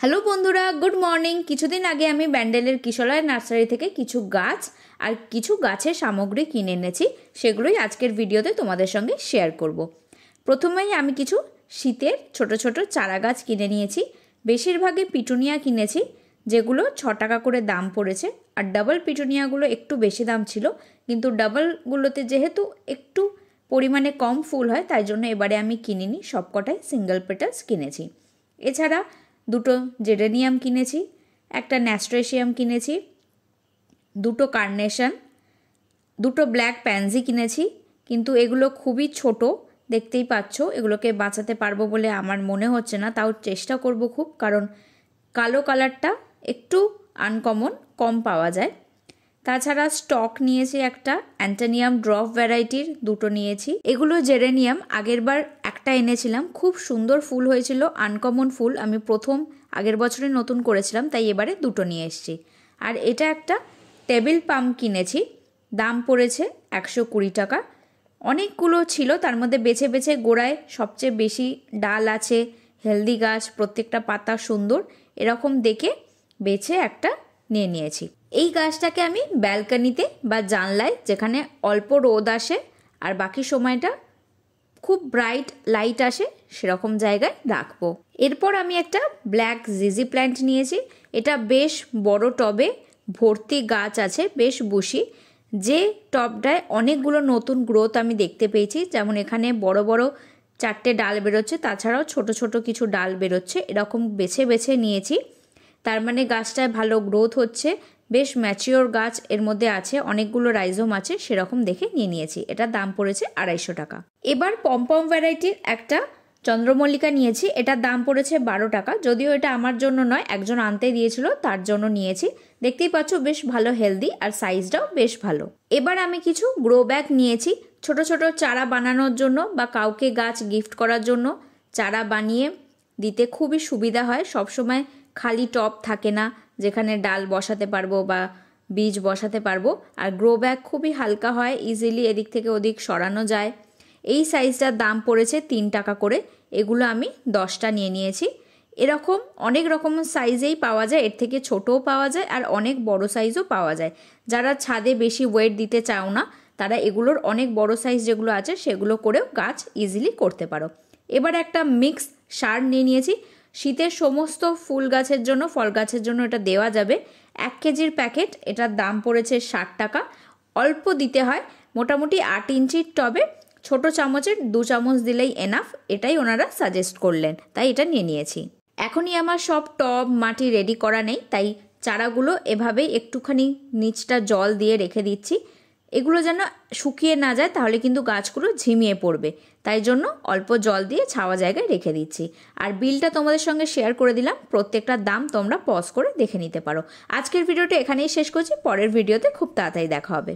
Hello বন্ধুরা, good morning. কিছুদিন আগে আমি ব্যান্ডেলের কিশলয় নার্সারি থেকে কিছু গাছ আর কিছু গাছের সামগ্রী কিনে এনেছি, সেগুলোই আজকের ভিডিওতে তোমাদের সঙ্গে শেয়ার করব। প্রথমেই আমি কিছু শীতের ছোট ছোট চারা গাছ কিনে নিয়েছি। বেশিরভাগই পিটুনিয়া কিনেছি, যেগুলো 6 টাকা করে দাম পড়েছে। আর ডাবল পিটুনিয়াগুলো একটু বেশি দাম ছিল, কিন্তু ডাবলগুলোতে যেহেতু একটু পরিমাণে কম ফুল হয়, তাই জন্য এবারে আমি কিনিনি, সবকটাই সিঙ্গেল পেটালস কিনেছি। এছাড়া দুটো জেরেনিয়াম কিনেছি, একটা ন্যাস্ট্রেশিয়াম কিনেছি, দুটো কার্নেশন, দুটো ব্ল্যাক প্যানজি কিনেছি। কিন্তু এগুলো খুবই ছোট, দেখতেই পাচ্ছ। এগুলোকে বাঁচাতে পারবো বলে আমার মনে হচ্ছে না, তাও চেষ্টা করব খুব, কারণ কালো কালারটা একটু আনকমন, কম পাওয়া যায়। তাছাড়া স্টক নিয়েছি একটা অ্যান্টানিয়াম ড্রপ ভ্যারাইটির, দুটো নিয়েছি। এগুলো জেরেনিয়াম, আগেরবার একটা এনেছিলাম, খুব সুন্দর ফুল হয়েছিল, আনকমন ফুল। আমি আগের বছরে নতুন করেছিলাম, তাই এবারে দুটো নিয়ে এসেছি। আর এটা একটা টেবিল পাম কিনেছি, দাম পড়েছে 120 টাকা। অনেকগুলো ছিল, তার মধ্যে বেছে বেছে গোড়ায় সবচেয়ে বেশি ডাল আছে, হেলদি গাছ, প্রত্যেকটা পাতা সুন্দর, এরকম দেখে বেছে একটা নিয়ে নিয়েছি। এই গাছটাকে আমি ব্যালকনিতে বা জানলায়, যেখানে অল্প রোদ আসে আর বাকি সময়টা খুব ব্রাইট লাইট আসে, সেরকম জায়গায় রাখবো। এরপর আমি একটা ব্ল্যাক জিজি প্ল্যান্ট নিয়েছি। এটা বেশ বড় টবে ভর্তি গাছ আছে, বেশ বুশি। যে টবটায় অনেকগুলো নতুন গ্রোথ আমি দেখতে পেয়েছি, যেমন এখানে বড় বড় 4টে ডাল বেরোচ্ছে, তাছাড়াও ছোট ছোট কিছু ডাল বেরোচ্ছে, এরকম বেছে বেছে নিয়েছি। তার মানে গাছটায় ভালো গ্রোথ হচ্ছে, বেশ ম্যাচিওর গাছ এর মধ্যে আছে, অনেকগুলো রাইজোম আছে, সেরকম দেখে নিয়ে নিয়েছি। এটার দাম পড়েছে 250 টাকা। এবার পমপম ভ্যারাইটির একটা চন্দ্রমল্লিকা নিয়েছি, এটার দাম পড়েছে 12 টাকা। যদিও এটা আমার জন্য নয়, একজন আনতে দিয়েছিল, তার জন্য নিয়েছি। দেখতেই পাচ্ছ বেশ ভালো হেলদি, আর সাইজটাও বেশ ভালো। এবার আমি কিছু গ্রো ব্যাগ নিয়েছি, ছোট ছোট চারা বানানোর জন্য বা কাউকে গাছ গিফট করার জন্য। চারা বানিয়ে দিতে খুবই সুবিধা হয়, সবসময় খালি টব থাকে না যেখানে ডাল বসাতে পারবো বা বীজ বসাতে পারবো। আর গ্রো ব্যাগ খুবই হালকা হয়, ইজিলি এদিক থেকে ওদিক সরানো যায়। এই সাইজটার দাম পড়েছে 3 টাকা করে। এগুলো আমি 10টা নিয়ে নিয়েছি। এরকম অনেক রকম সাইজেই পাওয়া যায়, এর থেকে ছোটও পাওয়া যায় আর অনেক বড় সাইজও পাওয়া যায়। যারা ছাদে বেশি ওয়েট দিতে চাও না, তারা এগুলোর অনেক বড় সাইজ যেগুলো আছে সেগুলো করেও গাছ ইজিলি করতে পারো। এবার একটা মিক্স সার নিয়ে নিয়েছি। শীতের সমস্ত ফুল গাছের জন্য, ফল গাছের জন্য এটা দেওয়া যাবে। 1 কেজির প্যাকেট, এটার দাম পড়েছে 60 টাকা। অল্প দিতে হয়, মোটামুটি 8 ইঞ্চির টবে ছোট চামচের 2 চামচ দিলেই এনাফ, এটাই ওনারা সাজেস্ট করলেন, তাই এটা নিয়ে নিয়েছি। এখনই আমার সব টব মাটি রেডি করা নেই, তাই চারাগুলো এভাবেই একটুখানি নিচটা জল দিয়ে রেখে দিচ্ছি। এগুলো যেন শুকিয়ে না যায়, তাহলে কিন্তু গাছগুলো ঝিমিয়ে পড়বে, তাই জন্য অল্প জল দিয়ে ছাওয়া জায়গায় রেখে দিচ্ছি। আর বিলটা তোমাদের সঙ্গে শেয়ার করে দিলাম, প্রত্যেকটার দাম তোমরা পজ করে দেখে নিতে পারো। আজকের ভিডিওটা এখানেই শেষ করছি, পরের ভিডিওতে খুব তাড়াতাড়ি দেখা হবে।